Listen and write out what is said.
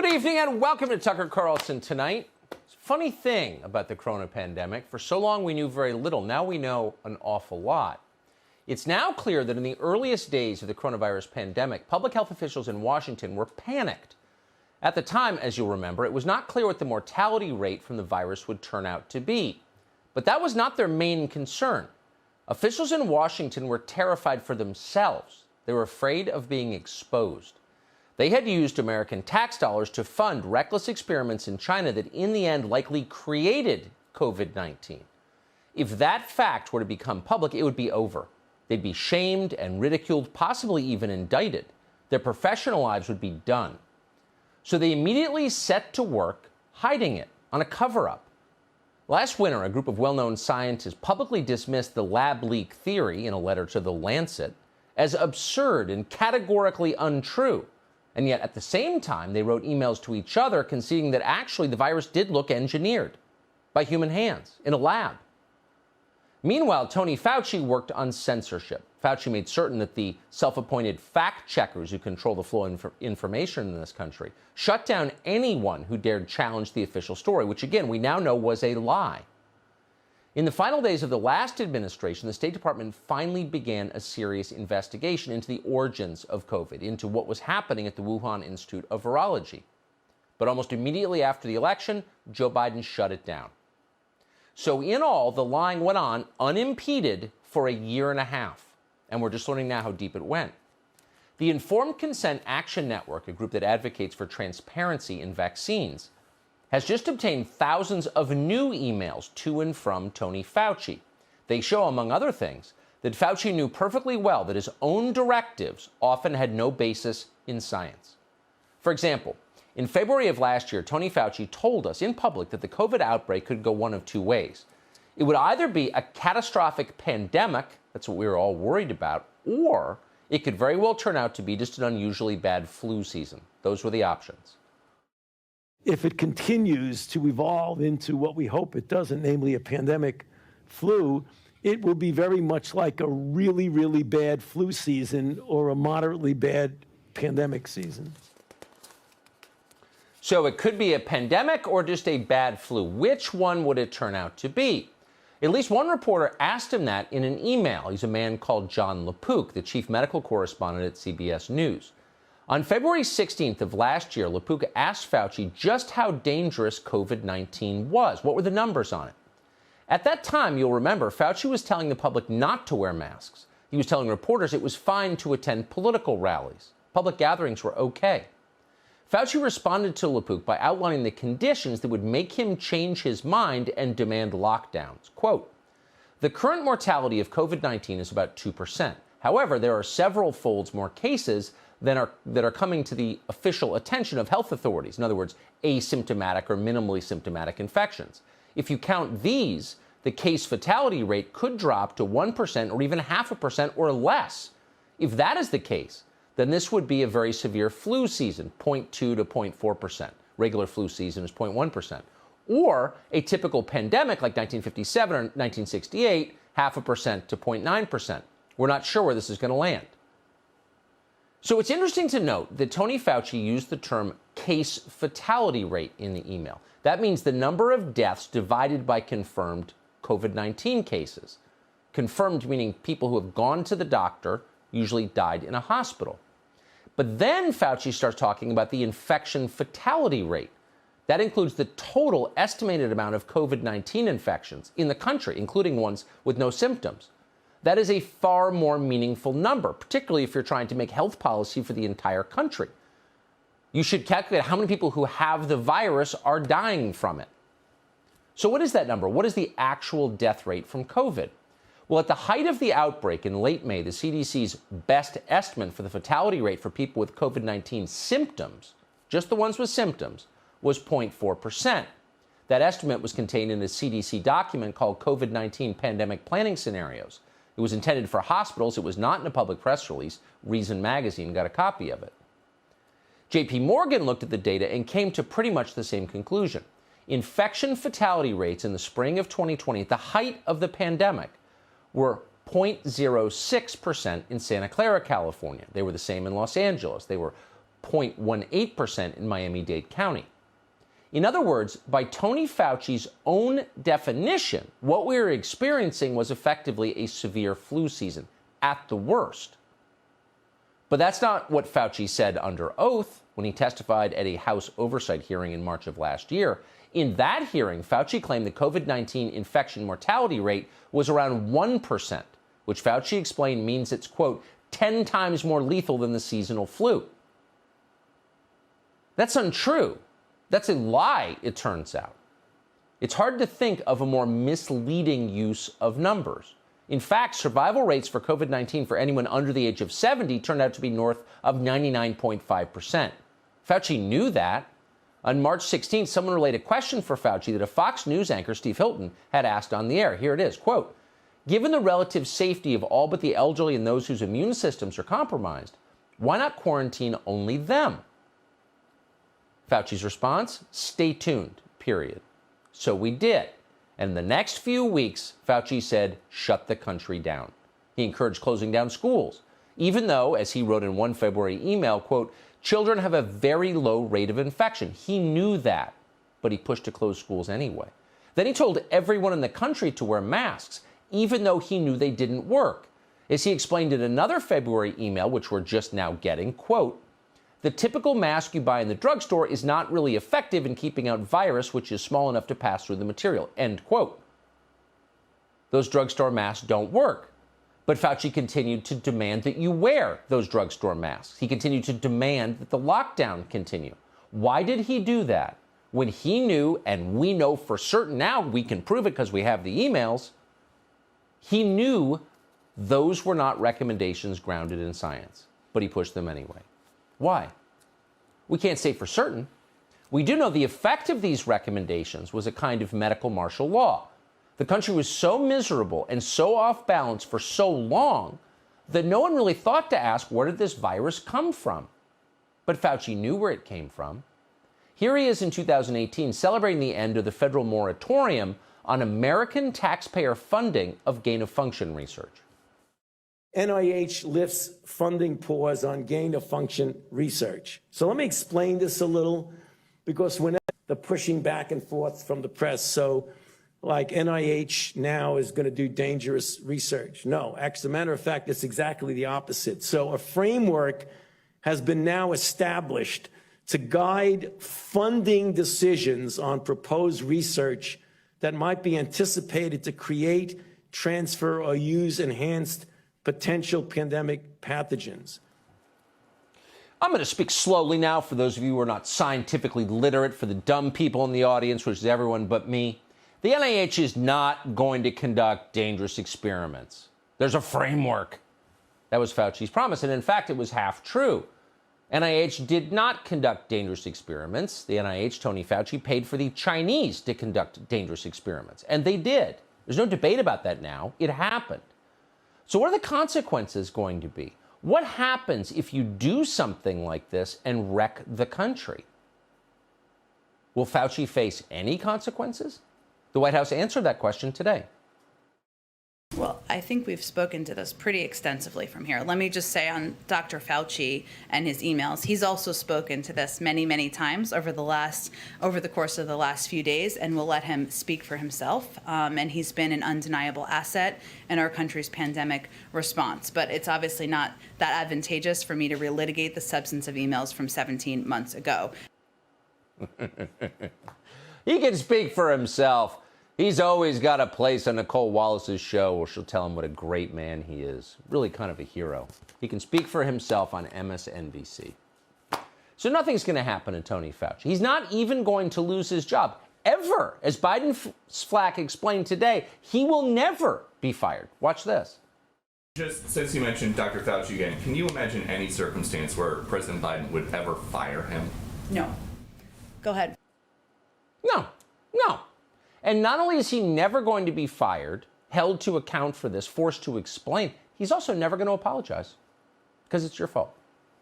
Good evening and welcome to Tucker Carlson Tonight. Funny thing about the corona pandemic, for so long we knew very little. Now we know an awful lot. It's now clear that in the earliest days of the coronavirus pandemic, public health officials in Washington were panicked. At the time, as you'll remember, it was not clear what the mortality rate from the virus would turn out to be. But that was not their main concern. Officials in Washington were terrified for themselves. They were afraid of being exposed. They had used American tax dollars to fund reckless experiments in China that in the end likely created COVID-19. If that fact were to become public, it would be over. They'd be shamed and ridiculed, possibly even indicted. Their professional lives would be done. So they immediately set to work hiding it on a cover-up. Last winter, a group of well-known scientists publicly dismissed the lab leak theory in a letter to The Lancet as absurd and categorically untrue. And yet, at the same time, they wrote emails to each other conceding that actually the virus did look engineered by human hands in a lab. Meanwhile, Tony Fauci worked on censorship. Fauci made certain that the self-appointed fact-checkers who control the flow of information in this country shut down anyone who dared challenge the official story, which, again, we now know was a lie. In the final days of the last administration, the State Department finally began a serious investigation into the origins of COVID, into what was happening at the Wuhan Institute of Virology. But almost immediately after the election, Joe Biden shut it down. So in all, the lying went on unimpeded for a year and a half. And we're just learning now how deep it went. The Informed Consent Action Network, a group that advocates for transparency in vaccines, has just obtained thousands of new emails to and from Tony Fauci. They show, among other things, that Fauci knew perfectly well that his own directives often had no basis in science. For example, in February of last year, Tony Fauci told us in public that the COVID outbreak could go one of two ways. It would either be a catastrophic pandemic, that's what we were all worried about, or it could very well turn out to be just an unusually bad flu season. Those were the options. If it continues to evolve into what we hope it doesn't, namely a pandemic flu, it will be very much like a really, really bad flu season or a moderately bad pandemic season. So it could be a pandemic or just a bad flu. Which one would it turn out to be? At least one reporter asked him that in an email. He's a man called John LaPook, the chief medical correspondent at CBS News. On February 16th of last year, LaPook asked Fauci just how dangerous COVID-19 was. What were the numbers on it? At that time, you'll remember, Fauci was telling the public not to wear masks. He was telling reporters it was fine to attend political rallies. Public gatherings were okay. Fauci responded to LaPook by outlining the conditions that would make him change his mind and demand lockdowns. Quote, "The current mortality of COVID-19 is about 2%. However, there are several folds more cases that are coming to the official attention of health authorities. In other words, asymptomatic or minimally symptomatic infections. If you count these, the case fatality rate could drop to 1% or even 0.5% or less. If that is the case, then this would be a very severe flu season, 0.2 to 0.4%. Regular flu season is 0.1%. Or a typical pandemic like 1957 or 1968, 0.5% to 0.9%. We're not sure where this is going to land. So it's interesting to note that Tony Fauci used the term case fatality rate in the email. That means the number of deaths divided by confirmed COVID-19 cases. Confirmed meaning people who have gone to the doctor, usually died in a hospital. But then Fauci starts talking about the infection fatality rate. That includes the total estimated amount of COVID-19 infections in the country, including ones with no symptoms. That is a far more meaningful number, particularly if you're trying to make health policy for the entire country. You should calculate how many people who have the virus are dying from it. So what is that number? What is the actual death rate from COVID? Well, at the height of the outbreak in late May, the CDC's best estimate for the fatality rate for people with COVID-19 symptoms, just the ones with symptoms, was 0.4%. That estimate was contained in a CDC document called COVID-19 Pandemic Planning Scenarios. It was intended for hospitals. It was not in a public press release. Reason magazine got a copy of it. JP Morgan looked at the data and came to pretty much the same conclusion. Infection fatality rates in the spring of 2020, at the height of the pandemic, were 0.06% in Santa Clara, California. They were the same in Los Angeles. They were 0.18% in Miami-Dade County. In other words, by Tony Fauci's own definition, what we were experiencing was effectively a severe flu season, at the worst. But that's not what Fauci said under oath when he testified at a House oversight hearing in March of last year. In that hearing, Fauci claimed the COVID-19 infection mortality rate was around 1%, which Fauci explained means it's, quote, 10 times more lethal than the seasonal flu. That's untrue. That's a lie, it turns out. It's hard to think of a more misleading use of numbers. In fact, survival rates for COVID-19 for anyone under the age of 70 turned out to be north of 99.5%. Fauci knew that. On March 16th, someone relayed a question for Fauci that a Fox News anchor, Steve Hilton, had asked on the air. Here it is, quote, given the relative safety of all but the elderly and those whose immune systems are compromised, why not quarantine only them? Fauci's response, stay tuned, period. So we did. And in the next few weeks, Fauci said, shut the country down. He encouraged closing down schools, even though, as he wrote in one February email, quote, children have a very low rate of infection. He knew that, but he pushed to close schools anyway. Then he told everyone in the country to wear masks, even though he knew they didn't work. As he explained in another February email, which we're just now getting, quote, the typical mask you buy in the drugstore is not really effective in keeping out virus, which is small enough to pass through the material, end quote. Those drugstore masks don't work. But Fauci continued to demand that you wear those drugstore masks. He continued to demand that the lockdown continue. Why did he do that? When he knew, and we know for certain now, we can prove it because we have the emails, he knew those were not recommendations grounded in science, but he pushed them anyway. Why? We can't say for certain. We do know the effect of these recommendations was a kind of medical martial law. The country was so miserable and so off balance for so long that no one really thought to ask, where did this virus come from? But Fauci knew where it came from. Here he is in 2018 celebrating the end of the federal moratorium on American taxpayer funding of gain-of-function research. NIH lifts funding pause on gain-of-function research. So let me explain this a little, because whenever the pushing back and forth from the press, so like NIH now is going to do dangerous research. No, as a matter of fact, it's exactly the opposite. So a framework has been now established to guide funding decisions on proposed research that might be anticipated to create, transfer, or use enhanced potential pandemic pathogens. I'm going to speak slowly now for those of you who are not scientifically literate, for the dumb people in the audience, which is everyone but me. The NIH is not going to conduct dangerous experiments. There's a framework. That was Fauci's promise, and in fact, it was half true. NIH did not conduct dangerous experiments. The NIH, Tony Fauci, paid for the Chinese to conduct dangerous experiments, and they did. There's no debate about that now. It happened. So what are the consequences going to be? What happens if you do something like this and wreck the country? Will Fauci face any consequences? The White House answered that question today. Well, I think we've spoken to this pretty extensively from here. Let me just say on Dr. Fauci and his emails, he's also spoken to this many, many times over the course of the last few days, and we'll let him speak for himself. And he's been an undeniable asset in our country's pandemic response. But it's obviously not that advantageous for me to relitigate the substance of emails from 17 months ago. He can speak for himself. He's always got a place on Nicole Wallace's show where she'll tell him what a great man he is. Really kind of a hero. He can speak for himself on MSNBC. So nothing's going to happen to Tony Fauci. He's not even going to lose his job, ever. As Biden Flack explained today, he will never be fired. Watch this. Just since you mentioned Dr. Fauci again, can you imagine any circumstance where President Biden would ever fire him? No. Go ahead. No. And not only is he never going to be fired, held to account for this, forced to explain, he's also never going to apologize because it's your fault.